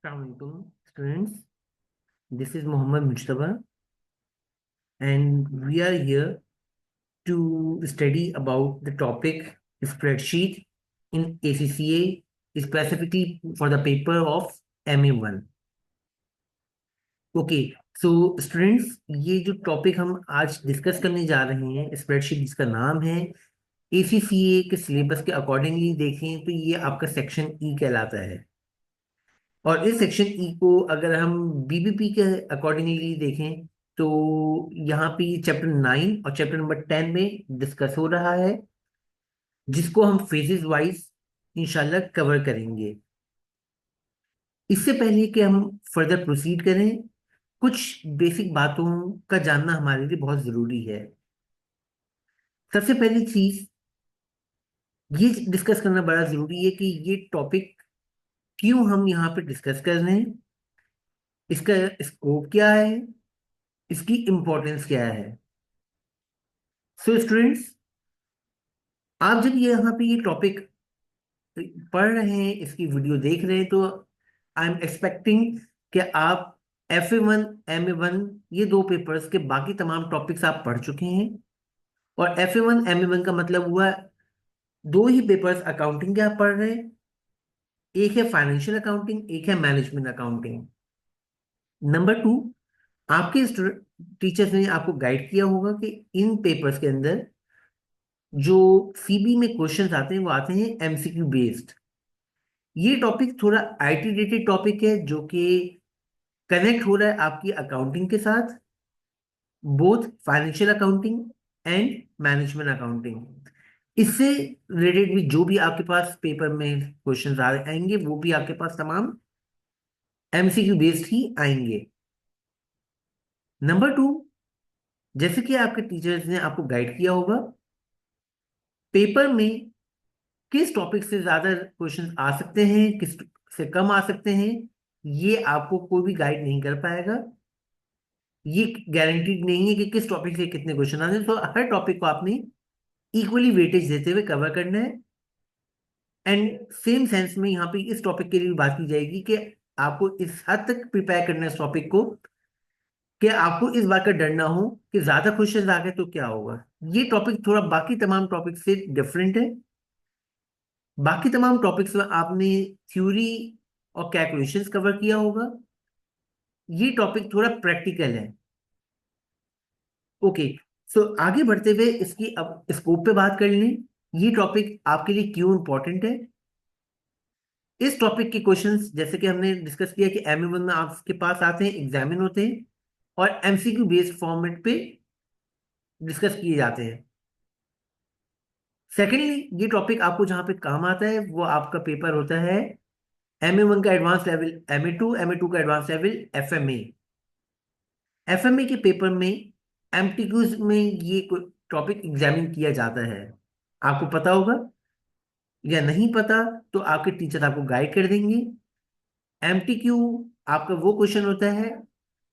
Assalamualaikum students, this is Muhammad Mujtaba and we are here to study about the topic spreadsheet in ACCA specifically for the paper of MA1. Okay so students, ये जो topic हम आज discuss करने जा रहे हैं spreadsheet जिसका नाम है ACCA के सिलेबस के अकॉर्डिंगली देखें तो ये आपका सेक्शन ई कहलाता है। और इस सेक्शन ई को अगर हम बीबीपी के अकॉर्डिंगली देखें तो यहाँ पे चैप्टर 9 और चैप्टर नंबर 10 में डिस्कस हो रहा है, जिसको हम फेजेस वाइज इंशाल्लाह कवर करेंगे। इससे पहले कि हम फर्दर प्रोसीड करें, कुछ बेसिक बातों का जानना हमारे लिए बहुत जरूरी है। सबसे पहली चीज ये डिस्कस करना बड़ा जरूरी है कि ये टॉपिक क्यों हम यहाँ पे डिस्कस कर रहे हैं, इसका स्कोप क्या है, इसकी इम्पोर्टेंस क्या है। सो स्टूडेंट्स, आप जब ये यहाँ पे ये टॉपिक पढ़ रहे हैं, इसकी वीडियो देख रहे हैं, तो आई एम एक्सपेक्टिंग कि आप FA1 MA1 ये दो पेपर्स के बाकी तमाम टॉपिक्स आप पढ़ चुके हैं। और FA1 MA1 का मतलब हुआ दो ही पेपर्स अकाउंटिंग के आप पढ़ रहे हैं, एक है फाइनेंशियल अकाउंटिंग, एक है मैनेजमेंट अकाउंटिंग। नंबर टू, आपके टीचर्स ने आपको गाइड किया होगा कि इन पेपर्स के अंदर जो सीबी में क्वेश्चंस आते हैं वो आते हैं MCQ बेस्ड। ये टॉपिक थोड़ा IT रिलेटेड टॉपिक है जो कि कनेक्ट हो रहा है आपकी अकाउंटिंग के साथ, both financial accounting and management accounting. इससे रिलेटेड भी जो भी आपके पास पेपर में क्वेश्चंस आएंगे वो भी आपके पास तमाम MCQ बेस्ड ही आएंगे। नंबर टू, जैसे कि आपके टीचर्स ने आपको गाइड किया होगा, पेपर में किस टॉपिक से ज्यादा क्वेश्चंस आ सकते हैं, किस से कम आ सकते हैं, ये आपको कोई भी गाइड नहीं कर पाएगा। ये गारंटीड नहीं है कि किस टॉपिक से कितने क्वेश्चन आते हैं। तो हर टॉपिक को आपने इक्वली वेटेज देते हुए कवर करना है। एंड सेम सेंस में यहाँ पे इस टॉपिक के लिए भी बात की जाएगी कि आपको इस हद तक प्रिपेयर करना है इस टॉपिक को कि आपको इस बात का डर ना हो कि ज्यादा क्वेश्चन आ गए तो क्या होगा। ये टॉपिक थोड़ा बाकी तमाम टॉपिक से डिफरेंट है। बाकी तमाम टॉपिक्स में आपने थ्योरी और कैलकुलेशंस कवर किया होगा, ये टॉपिक थोड़ा प्रैक्टिकल है। ओके, सो आगे बढ़ते हुए इसकी अब स्कोप पे बात कर लें। ये टॉपिक आपके लिए क्यों इंपॉर्टेंट है। इस टॉपिक के क्वेश्चंस जैसे कि हमने डिस्कस किया कि MA1 में आपके पास आते हैं, एग्जामिन होते हैं और MCQ बेस्ड फॉर्मेट पे डिस्कस किए जाते हैं। सेकेंडली, ये टॉपिक आपको जहां पे काम आता है वो आपका पेपर होता है MA1 का एडवांस लेवल, MA2 का एडवांस लेवल FMA। FMA के पेपर में MTQs में ये टॉपिक एग्जामिन किया जाता है। आपको पता होगा, या नहीं पता तो आपके टीचर आपको गाइड कर देंगे। MTQ आपका वो क्वेश्चन होता है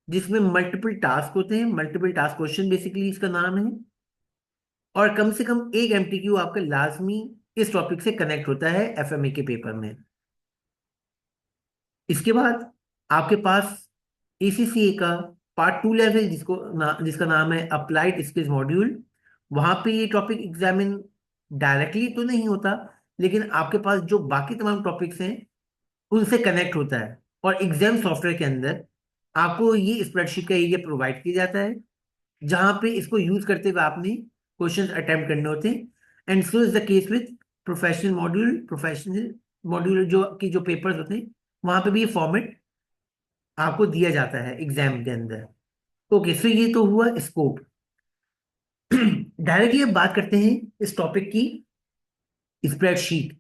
जिसमें मल्टीपल टास्क होते हैं, मल्टीपल टास्क क्वेश्चन बेसिकली इसका नाम है। और कम से कम एक MTQ आपका लाजमी इस टॉपिक से कनेक्ट होता है FMA के पेपर में। इसके बाद आपके पास ACCA का पार्ट 2 लेवल जिसका नाम है अप्लाइड स्किल्स मॉड्यूल। वहां पे ये टॉपिक एग्जामिन डायरेक्टली तो नहीं होता, लेकिन आपके पास जो बाकी तमाम टॉपिक्स हैं उनसे कनेक्ट होता है। और एग्जाम सॉफ्टवेयर के अंदर आपको ये स्प्रेडशीट का एरिया प्रोवाइड किया जाता है, जहां पे इसको यूज करते हुए आपने क्वेश्चंस अटेम्प्ट करने होते हैं। And so is the case with professional module जो पेपर्स होते हैं, वहां पे भी ये फॉर्मेट आपको दिया जाता है एग्जाम के अंदर। ओके, सो ये तो हुआ स्कोप। डायरेक्टली अब बात करते हैं इस टॉपिक की स्प्रेडशीट।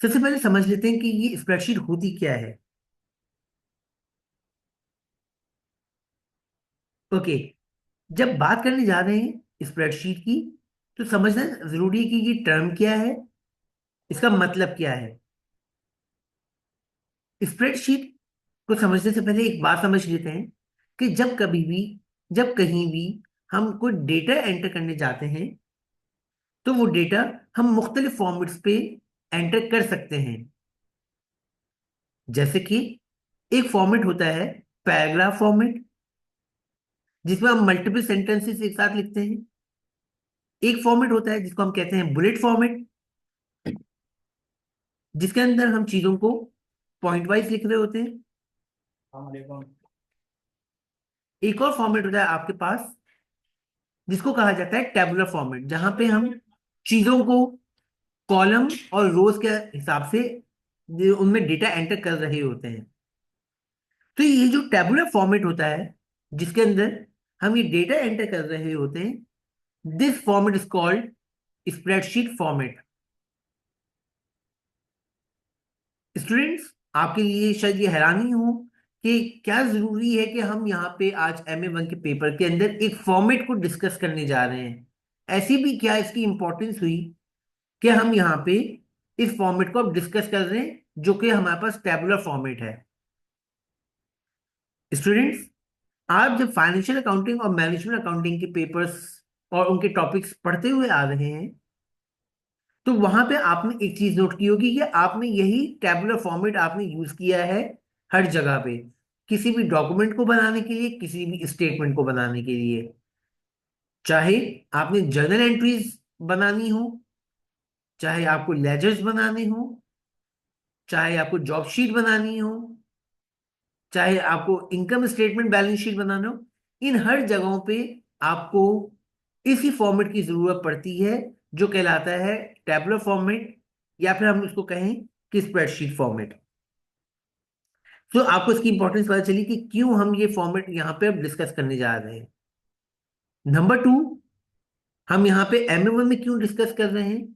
सबसे पहले समझ लेते हैं कि ये स्प्रेडशीट होती क्या है। ओके, जब बात करने जा रहे हैं स्प्रेडशीट की तो समझना जरूरी है कि ये टर्म क्या है, इसका मतलब क्या है। स्प्रेडशीट को समझने से पहले एक बात समझ लेते हैं कि जब कभी भी, जब कहीं भी हम कोई डेटा एंटर करने जाते हैं तो वो डेटा हम मुख्तलिफ फॉर्मेट्स पे एंटर कर सकते हैं। जैसे कि एक फॉर्मेट होता है पैराग्राफ फॉर्मेट, जिसमें हम मल्टीपल सेंटेंसेस एक साथ लिखते हैं। एक फॉर्मेट होता है जिसको हम कहते हैं बुलेट फॉर्मेट, जिसके अंदर हम चीजों को पॉइंट वाइज लिख रहे होते हैं। एक और फॉर्मेट होता है आपके पास जिसको कहा जाता है टेबुलर फॉर्मेट, जहां पे हम चीजों को कॉलम और रोज के हिसाब से उनमें डेटा एंटर कर रहे होते हैं। तो ये जो टेबुलर फॉर्मेट होता है जिसके अंदर हम ये डेटा एंटर कर रहे होते हैं, this format is called spreadsheet format. Students, आपके लिए शायद ये हैरानी हो कि क्या जरूरी है कि हम यहाँ पे आज MA1 के पेपर के अंदर एक फॉर्मेट को डिस्कस करने जा रहे हैं। ऐसी भी क्या इसकी इंपॉर्टेंस हुई कि हम यहाँ पे इस फॉर्मेट को अब डिस्कस कर रहे हैं, जो कि हमारे पास टेबुलर फॉर्मेट है। स्टूडेंट्स, आप जब फाइनेंशियल अकाउंटिंग और मैनेजमेंट अकाउंटिंग के पेपर्स और उनके टॉपिक्स पढ़ते हुए आ रहे हैं, तो वहां पे आपने एक चीज नोट की होगी कि आपने यही टैबुलर फॉर्मेट आपने यूज किया है हर जगह पे, किसी भी डॉक्यूमेंट को बनाने के लिए, किसी भी स्टेटमेंट को बनाने के लिए। चाहे आपने जर्नल एंट्रीज बनानी हो, चाहे आपको लेजर्स बनाने हो, चाहे आपको जॉब शीट बनानी हो, चाहे आपको इनकम स्टेटमेंट बैलेंस शीट बनाना हो, इन हर जगहों पे आपको इसी फॉर्मेट की जरूरत पड़ती है, जो कहलाता है टैबुलर फॉर्मेट, या फिर हम उसको कहें कि स्प्रेडशीट फॉर्मेट। तो आपको इसकी इंपॉर्टेंस पता चली कि क्यों हम ये फॉर्मेट यहाँ पे अब डिस्कस करने जा रहे हैं। नंबर टू, हम यहाँ पे MA1 में क्यों डिस्कस कर रहे हैं?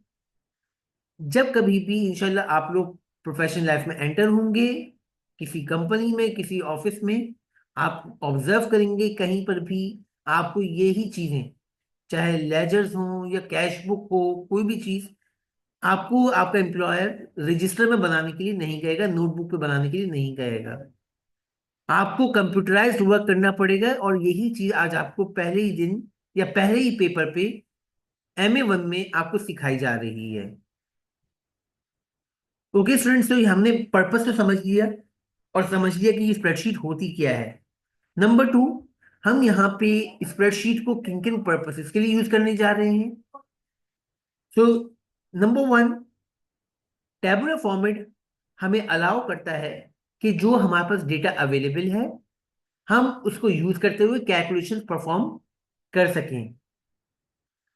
जब कभी भी इंशाल्लाह आप लोग प्रोफेशनल लाइफ में एंटर होंगे, किसी कंपनी में, किसी ऑफिस में, आप ऑब्जर्व करेंगे कहीं पर भी आपको यही चीजें, चाहे लेजर्स हो या कैश बुक हो, कोई भी चीज आपको आपका एम्प्लॉयर रजिस्टर में बनाने के लिए नहीं कहेगा, नोटबुक पे बनाने के लिए नहीं कहेगा। आपको कंप्यूटराइज्ड वर्क करना पड़ेगा, और यही चीज आज आपको पहले ही दिन या पहले ही पेपर पे MA1 में आपको सिखाई जा रही है। ओके स्टूडेंट्स, तो ये हमने पर्पस तो समझ लिया, और समझ लिया कि ये स्प्रेडशीट होती क्या है। नंबर टू, हम यहाँ पे स्प्रेडशीट को किन किन पर्पसेस के लिए यूज करने जा रहे हैं। So number one, tabular format हमें अलाउ करता है कि जो हमारे पास डेटा अवेलेबल है, हम उसको यूज करते हुए कैलकुलेशन परफॉर्म कर सकें।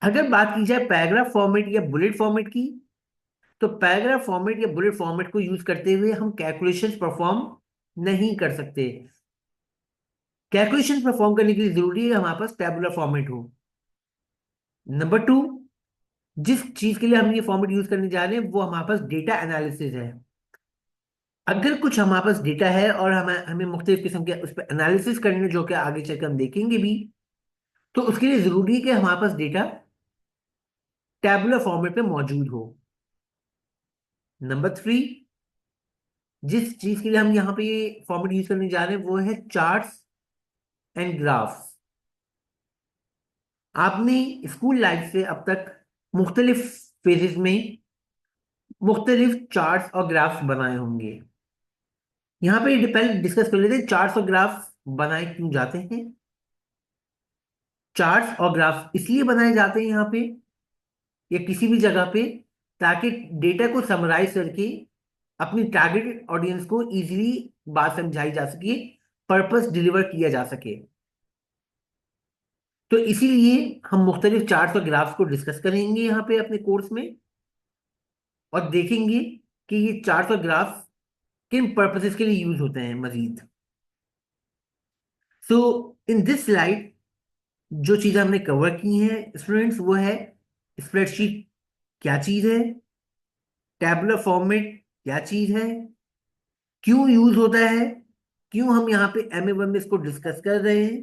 अगर बात की जाए पैराग्राफ फॉर्मेट या बुलेट फॉर्मेट की, तो पैराग्राफ फॉर्मेट या बुलेट फॉर्मेट को यूज करते हुए हम कैलकुलेशंस परफॉर्म नहीं कर सकते। कैलकुलेशन परफॉर्म करने के लिए जरूरी है हमारे पास टैबुलर फॉर्मेट हो। नंबर टू, जिस चीज के लिए हम ये फॉर्मेट यूज करने जा रहे हैं वो हमारे पास डेटा एनालिसिस है। अगर कुछ हमारे पास डेटा है और हमें हमें मुख्तलिफ किस्म के उस पर एनालिसिस करने, जो कि आगे चलकर हम देखेंगे भी, तो उसके लिए जरूरी है कि हमारे पास डेटा टैबुलर फॉर्मेट में मौजूद हो। नंबर थ्री, जिस चीज के लिए हम यहाँ पे ये फॉर्मेट यूज करने जा रहे हैं वो है चार्ट्स एंड ग्राफ्स। आपने स्कूल लाइफ से अब तक मुख्तलिफ फेजेस में मुख्तलिफ चार्ट्स और ग्राफ्स बनाए होंगे। यहाँ पे पहले डिस्कस कर लेते हैं चार्ट्स और ग्राफ्स बनाए क्यों जाते हैं। चार्ट्स और ग्राफ्स इसलिए बनाए जाते हैं यहाँ पे या किसी भी जगह पे, ताकि डेटा को समराइज करके अपनी टारगेट ऑडियंस को इजीली बात समझाई जा सके, पर्पस डिलीवर किया जा सके। तो इसीलिए हम मुख्तलिफ चार्ट्स और ग्राफ्स को डिस्कस करेंगे यहाँ पे अपने कोर्स में, और देखेंगे कि ये चार्ट्स और ग्राफ्स किन पर्पसेस के लिए यूज होते हैं मजीद। सो इन दिस स्लाइड जो चीजें हमने कवर की हैं स्टूडेंट्स, वो है स्प्रेडशीट क्या चीज है, टैबुलर फॉर्मेट क्या चीज है, क्यों यूज होता है, क्यों हम यहाँ पे MA1 में इसको डिस्कस कर रहे हैं,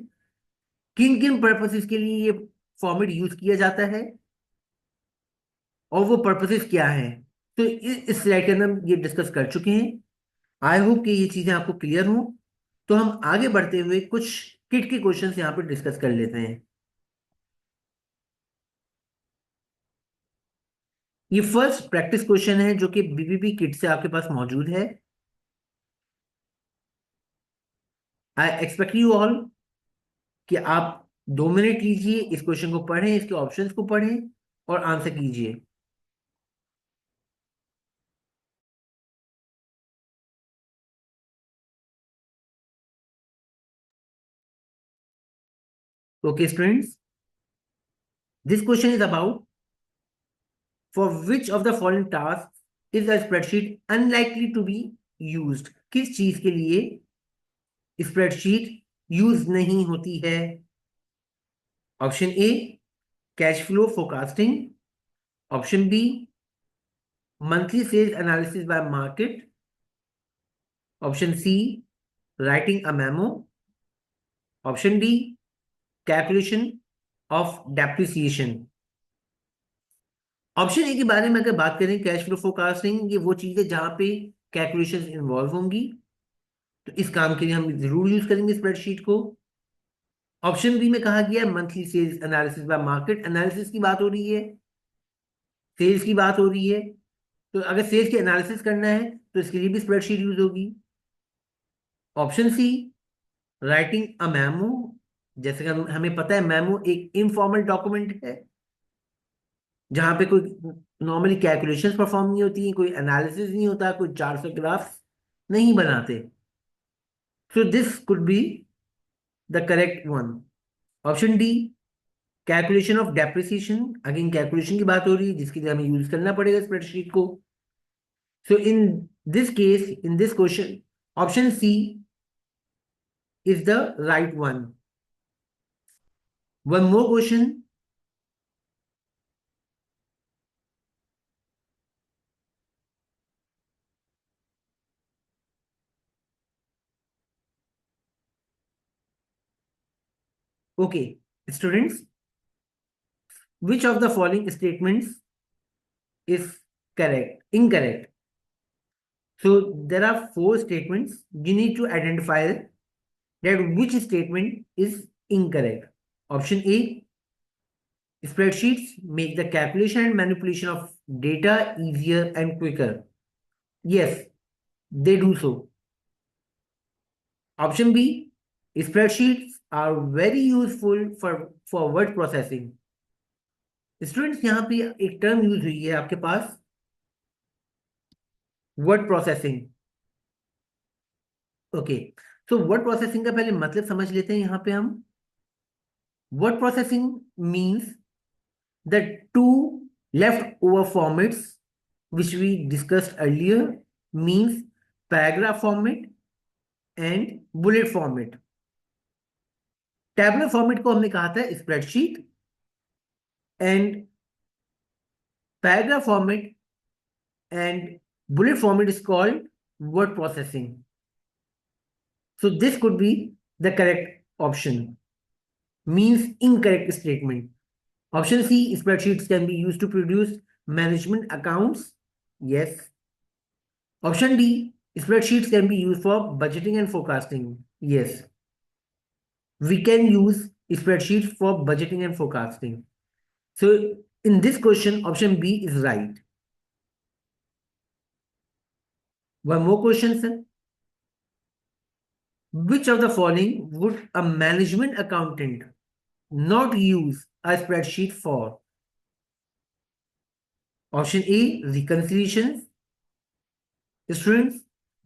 किन किन पर्पसेस के लिए ये फॉर्मेट यूज किया जाता है, और वो पर्पसेस क्या हैं। तो इस स्लाइड के अंदर हम ये डिस्कस कर चुके हैं। आई होप कि ये चीजें आपको क्लियर हो। तो हम आगे बढ़ते हुए कुछ किट के क्वेश्चंस यहाँ पे डिस्कस कर लेते हैं। ये फर्स्ट प्रैक्टिस क्वेश्चन है जो कि BBB किट से आपके पास मौजूद है। आई एक्सपेक्ट यू ऑल कि आप 2 मिनट लीजिए, इस क्वेश्चन को पढ़ें, इसके ऑप्शंस को पढ़ें और आंसर कीजिए। Okay students, this question is about for which of the following task is a spreadsheet unlikely to be used. किस चीज के लिए स्प्रेडशीट यूज नहीं होती है? Option A, cash flow forecasting. Option B, monthly sales analysis by market. Option C, writing a memo. Option D, calculation of depreciation. Option A के बारे में अगर बात करें, कैश फ्लो फोरकास्टिंग, ये वो चीज है जहां पे कैलकुलेशंस इन्वॉल्व होंगी, तो इस काम के लिए हम जरूर यूज करेंगे स्प्रेडशीट को। ऑप्शन बी में कहा गया है monthly sales analysis by market, analysis की बात हो रही है, सेल्स की बात हो रही है, तो अगर सेल्स की एनालिसिस करना है तो इसके लिए भी स्प्रेडशीट यूज होगी। Option C, writing a memo, जैसे कि हमें पता है मेमो एक इनफॉर्मल डॉक्यूमेंट है जहां पे कोई नॉर्मली कैलकुलेशंस परफॉर्म नहीं होती, कोई एनालिसिस नहीं होता, कोई 400 ग्राफ्स नहीं बनाते। So this could be the correct one. Option D, calculation of depreciation, again calculation की बात हो रही है जिसके लिए हमें यूज करना पड़ेगा स्प्रेडशीट को। So in this case, in this question, option C is the right one. One more question. Okay students, which of the following statements is correct? Incorrect. So there are four statements. You need to identify that which statement is incorrect. Option A, spreadsheets make the calculation and manipulation of data easier and quicker. Yes, they do so. Option B, spreadsheets are very useful for word processing. Students, यहाँ पे एक term use हुई है आपके पास, word processing. Okay, तो word processing का पहले मतलब समझ लेते हैं यहाँ पे हम। Word processing means the two left over formats which we discussed earlier, means paragraph format and bullet format. Tabular format को हमने कहा था spreadsheet, and paragraph format and bullet format is called word processing. So this could be the correct option, means incorrect statement. Option C, spreadsheets can be used to produce management accounts. Yes. Option D, spreadsheets can be used for budgeting and forecasting. Yes. We can use spreadsheets for budgeting and forecasting. So in this question, option B is right. One more question, sir. Which of the following would a management accountant not use a spreadsheet for? Option A, reconciliations. Students,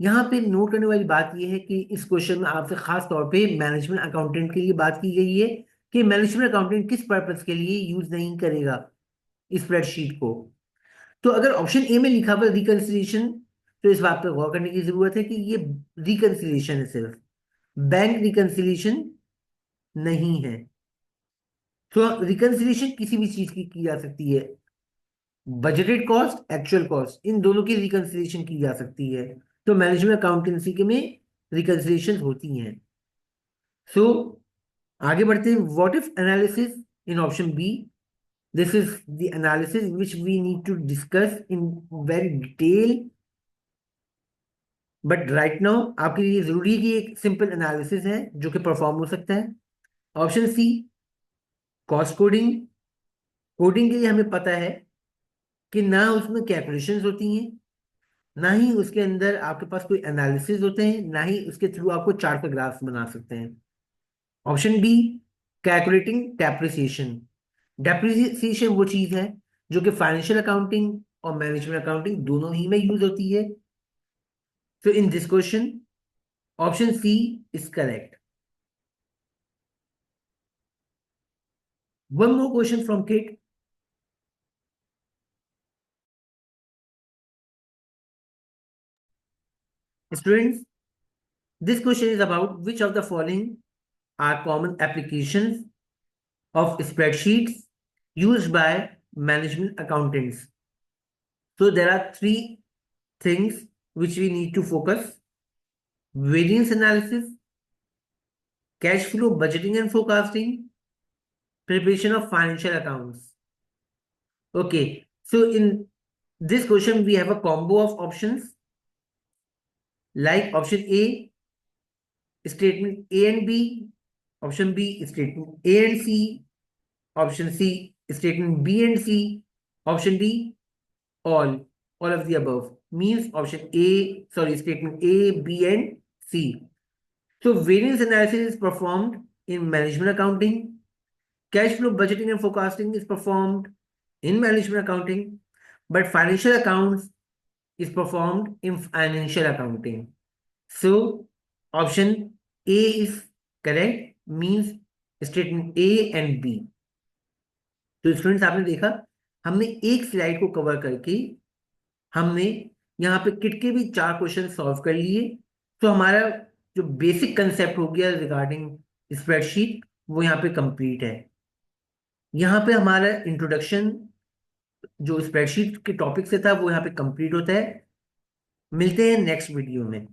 यहाँ पे note करने वाली बात यह है कि इस question में आपसे खास तौर पे मैनेजमेंट अकाउंटेंट के लिए बात की गई है कि मैनेजमेंट अकाउंटेंट किस पर्पस के लिए यूज नहीं करेगा स्प्रेडशीट को। तो अगर ऑप्शन ए में लिखा हुआ रिकंसिलिएशन, तो इस बात पर गौर करने की जरूरत है कि ये रिकंसिलिएशन है, सिर्फ बैंक रिकंसिलिएशन नहीं है। तो रिकंसिलिएशन किसी भी चीज की जा सकती है, बजटेड कॉस्ट, एक्चुअल कॉस्ट, इन दोनों की रिकंसिलिएशन की जा सकती है। तो मैनेजमेंट अकाउंटेंसी के में रिकंसिलिएशन होती हैं। सो आगे बढ़ते हैं। What if analysis in option B, this is the analysis which we need to discuss in very detail, but right now आपके लिए जरूरी है कि एक सिंपल एनालिसिस है जो कि परफॉर्म हो सकता है। Option C, cost coding. Coding के लिए हमें पता है कि ना उसमें कैलकुलेशंस होती हैं, ना ही उसके अंदर आपके पास कोई एनालिसिस होते हैं, ना ही उसके थ्रू आपको चार्ट का ग्राफ बना सकते हैं। Option B, calculating depreciation. Depreciation वो चीज है जो कि फाइनेंशियल अकाउंटिंग और मैनेजमेंट अकाउंटिंग दोनों ही में यूज होती है। So in this question, option C is correct. One more question from Kate. Students, this question is about which of the following are common applications of spreadsheets used by management accountants. So there are three things which we need to focus: variance analysis, cash flow budgeting and forecasting, preparation of financial accounts. Okay, so in this question we have a combo of options like option A, statement A and B, option B, statement A and C, option C, statement B and C, option D, all, all of the above. Means option A, sorry, statement A, B and C. So variance analysis is performed in management accounting. Cash flow budgeting and forecasting is performed in management accounting, but financial accounts is performed in financial accounting. So option A is correct, means statement A and B. तो students आपने देखा, हमने एक slide को cover करके हमने यहाँ पे किट के भी चार क्वेश्चन सॉल्व कर लिए। तो हमारा जो बेसिक कंसेप्ट हो गया रिगार्डिंग स्प्रेडशीट वो यहाँ पे कंप्लीट है। यहाँ पे हमारा इंट्रोडक्शन जो स्प्रेडशीट के टॉपिक से था वो यहाँ पे कंप्लीट होता है। मिलते हैं नेक्स्ट वीडियो में।